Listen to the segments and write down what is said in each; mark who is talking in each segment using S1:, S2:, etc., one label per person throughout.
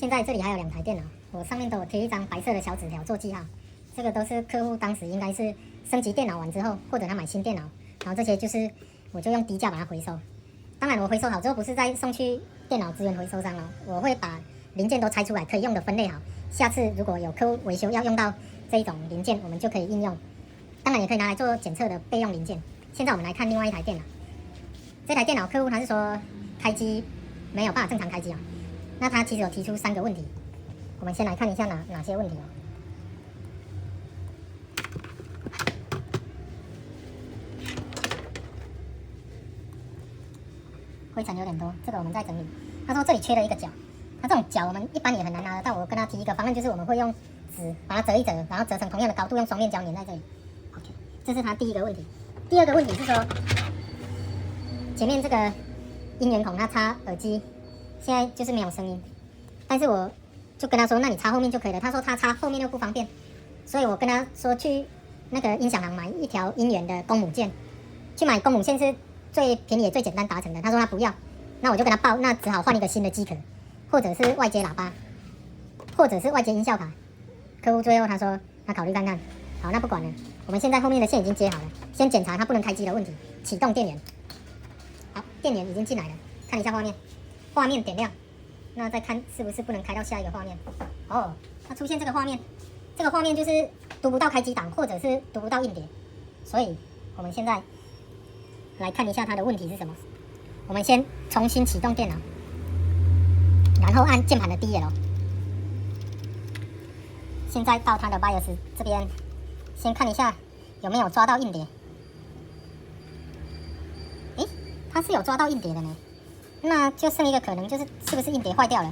S1: 现在这里还有2台电脑，我上面都有贴一张白色的小纸条做记号。这个都是客户当时应该是升级电脑完之后，或者他买新电脑，然后这些就是我就用低价把它回收。当然我回收好之后不是再送去电脑资源回收商了，我会把零件都拆出来可以用的分类好，下次如果有客户维修要用到这一种零件，我们就可以应用。当然也可以拿来做检测的备用零件。现在我们来看另外一台电脑，这台电脑客户他是说开机没有办法正常开机啊，那他其实有提出3个问题，我们先来看一下哪些问题哦。灰尘有点多，这个我们再整理。他说这里缺了一个角，那这种角我们一般也很难拿得到。我跟他提一个方案，就是我们会用纸把它折一折，然后折成同样的高度，用双面胶粘在这里。OK， 这是他第一个问题。第二个问题是说，前面这个音源孔它插耳机，现在就是没有声音，但是我就跟他说，那你插后面就可以了。他说他插后面又不方便，所以我跟他说去那个音响行买一条音源的公母线，去买公母线是最便宜也最简单达成的。他说他不要，那我就跟他报，那只好换一个新的机壳，或者是外接喇叭，或者是外接音效卡。客户最后他说他考虑看看。好，那不管了，我们现在后面的线已经接好了，先检查它不能开机的问题，启动电源。好，电源已经进来了，看一下画面，画面点亮，那再看是不是不能开到下一个画面。哦，它出现这个画面，这个画面就是读不到开机档，或者是读不到硬碟，所以我们现在来看一下它的问题是什么。我们先重新启动电脑，然后按键盘的 DL。现在到它的 BIOS 这边，先看一下有没有抓到硬碟。诶，它是有抓到硬碟的呢，那就剩一个可能就是是不是硬碟坏掉了？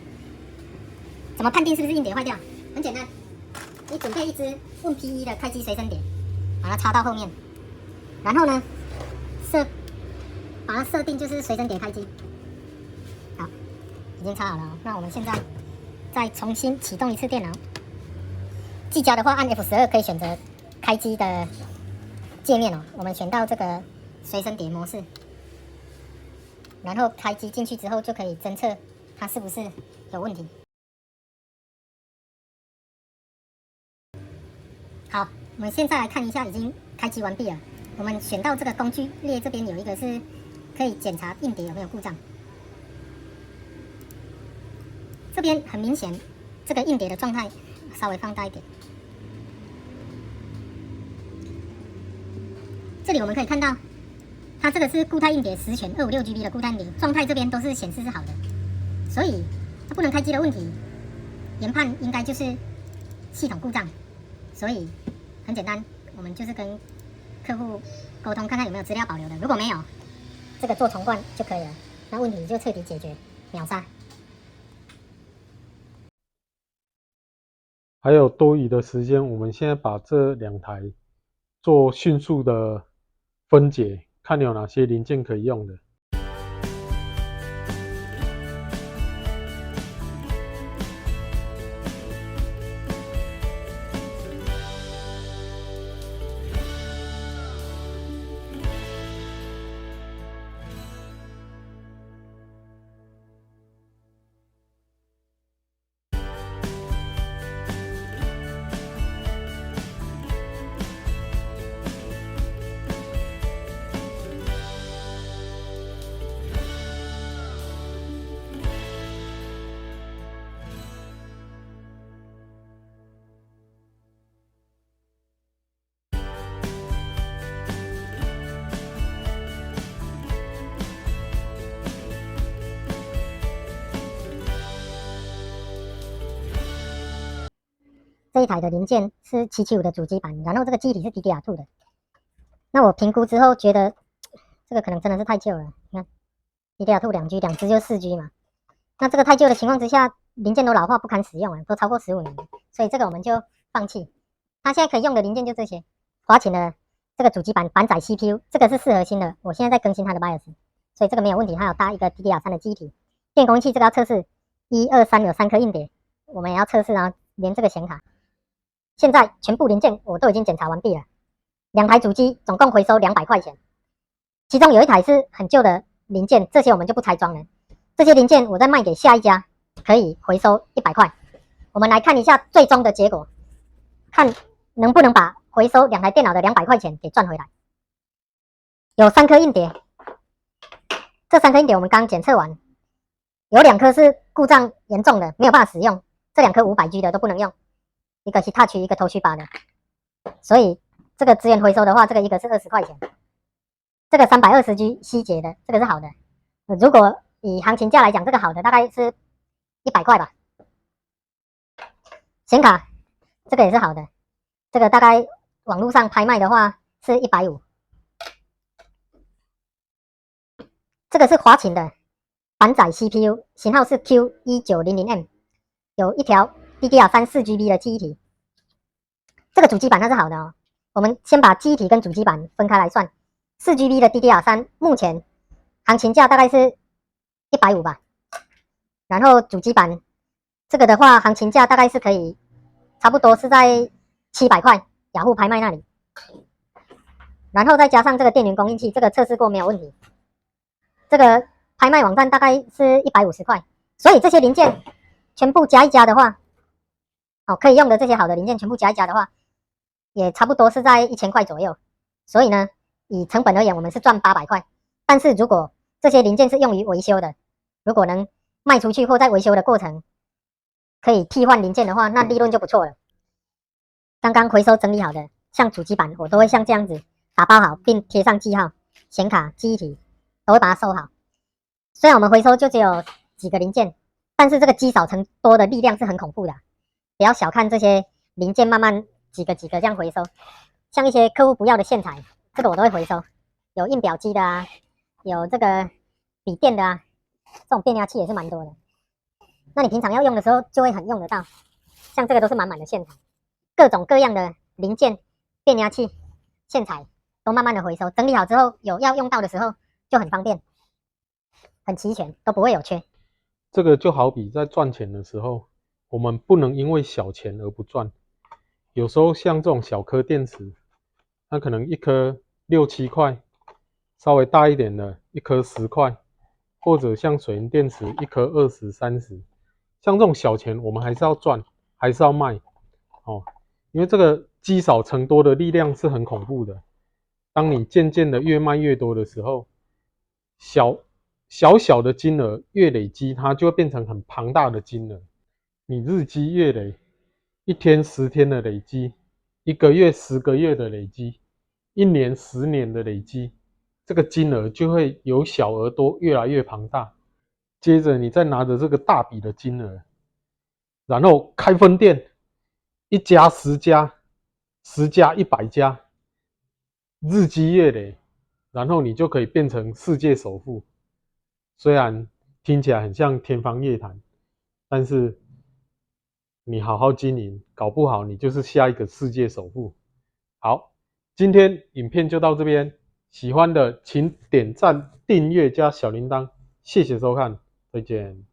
S1: 怎么判定是不是硬碟坏掉？很简单，你准备一支问 P1 的开机随身碟，把它插到后面，然后呢把它设定就是随身碟开机。好，已经插好了哦。那我们现在再重新启动一次电脑。技嘉的话，按 F12可以选择开机的界面哦。我们选到这个随身碟模式，然后开机进去之后就可以侦测它是不是有问题。好，我们现在来看一下已经开机完毕了。我们选到这个工具列这边有一个是可以检查硬碟有没有故障。这边很明显，这个硬碟的状态稍微放大一点。这里我们可以看到，它这个是固态硬碟10选 256GB 的固态硬碟，状态这边都是显示是好的，所以它不能开机的问题，研判应该就是系统故障。所以很简单，我们就是跟客户沟通，看看有没有资料保留的，如果没有，这个做重灌就可以了，那问题就彻底解决，秒杀。
S2: 还有多余的时间，我们现在把这2台做迅速的分解，看有哪些零件可以用的。
S1: 这一台的零件是775的主机板，然后这个记忆体是 DDR2 的。那我评估之后觉得，这个可能真的是太旧了。你看 ，DDR2 2G， 2只就4G 嘛。那这个太旧的情况之下，零件都老化不堪使用了，都超过15年了，所以这个我们就放弃。它现在可以用的零件就这些。华擎的这个主机板板载 CPU， 这个是4核心的，我现在在更新它的 BIOS， 所以这个没有问题。它有搭一个 DDR3 的记忆体。电工器这个要测试，1、2、3有3颗硬碟，我们也要测试，然后连这个显卡。现在全部零件我都已经检查完毕了，2台主机总共回收200块钱，其中有一台是很旧的零件，这些我们就不拆装了。这些零件我再卖给下一家，可以回收100块。我们来看一下最终的结果，看能不能把回收2台电脑的200块钱给赚回来。有3颗硬碟，这3颗硬碟我们刚检测完，有2颗是故障严重的，没有办法使用，这2颗500G 的都不能用，一个 Hitachi， 一个 Toshiba 的，所以这个资源回收的话，这个一个是20块钱，这个320G 希捷的，这个是好的。如果以行情价来讲，这个好的大概是100块吧。显卡这个也是好的，这个大概网络上拍卖的话是150。这个是华擎的板载 CPU， 型号是 Q1900M， 有一条 DDR3 4GB 的记忆体。这个主机板它是好的哦。我们先把记忆体跟主机板分开来算，4GB 的 DDR3 目前行情价大概是150吧。然后主机板这个的话，行情价大概是可以差不多是在700块，雅虎拍卖那里。然后再加上这个电源供应器，这个测试过没有问题。这个拍卖网站大概是150块，所以这些零件全部加一加的话，可以用的这些好的零件全部加一加的话，也差不多是在1000块左右。所以呢，以成本而言，我们是赚800块。但是如果这些零件是用于维修的，如果能卖出去或在维修的过程可以替换零件的话，那利润就不错了。刚刚回收整理好的，像主机板，我都会像这样子打包好，并贴上记号，显卡、记忆体都会把它收好。虽然我们回收就只有几个零件，但是这个积少成多的力量是很恐怖的。不要小看这些零件，慢慢几个这样回收。像一些客户不要的线材，这个我都会回收。有印表机的啊，有这个笔电的啊，这种变压器也是蛮多的。那你平常要用的时候就会很用得到。像这个都是满满的线材，各种各样的零件、变压器、线材都慢慢的回收，整理好之后有要用到的时候就很方便，很齐全，都不会有缺。
S2: 这个就好比在赚钱的时候，我们不能因为小钱而不赚。有时候像这种小颗电池，它可能一颗6、7块，稍微大一点的一颗10块，或者像水银电池一颗20、30，像这种小钱我们还是要赚，还是要卖哦，因为这个积少成多的力量是很恐怖的。当你渐渐的越卖越多的时候，小的金额越累积，它就会变成很庞大的金额。你日积月累，1天10天的累积，1个月10个月的累积，1年10年的累积，这个金额就会由小而多，越来越庞大。接着你再拿着这个大笔的金额，然后开分店，1家10家，10家100家，日积月累，然后你就可以变成世界首富。虽然听起来很像天方夜谭，但是你好好经营，搞不好你就是下一个世界首富。好，今天影片就到这边，喜欢的请点赞、订阅加小铃铛，谢谢收看，再见。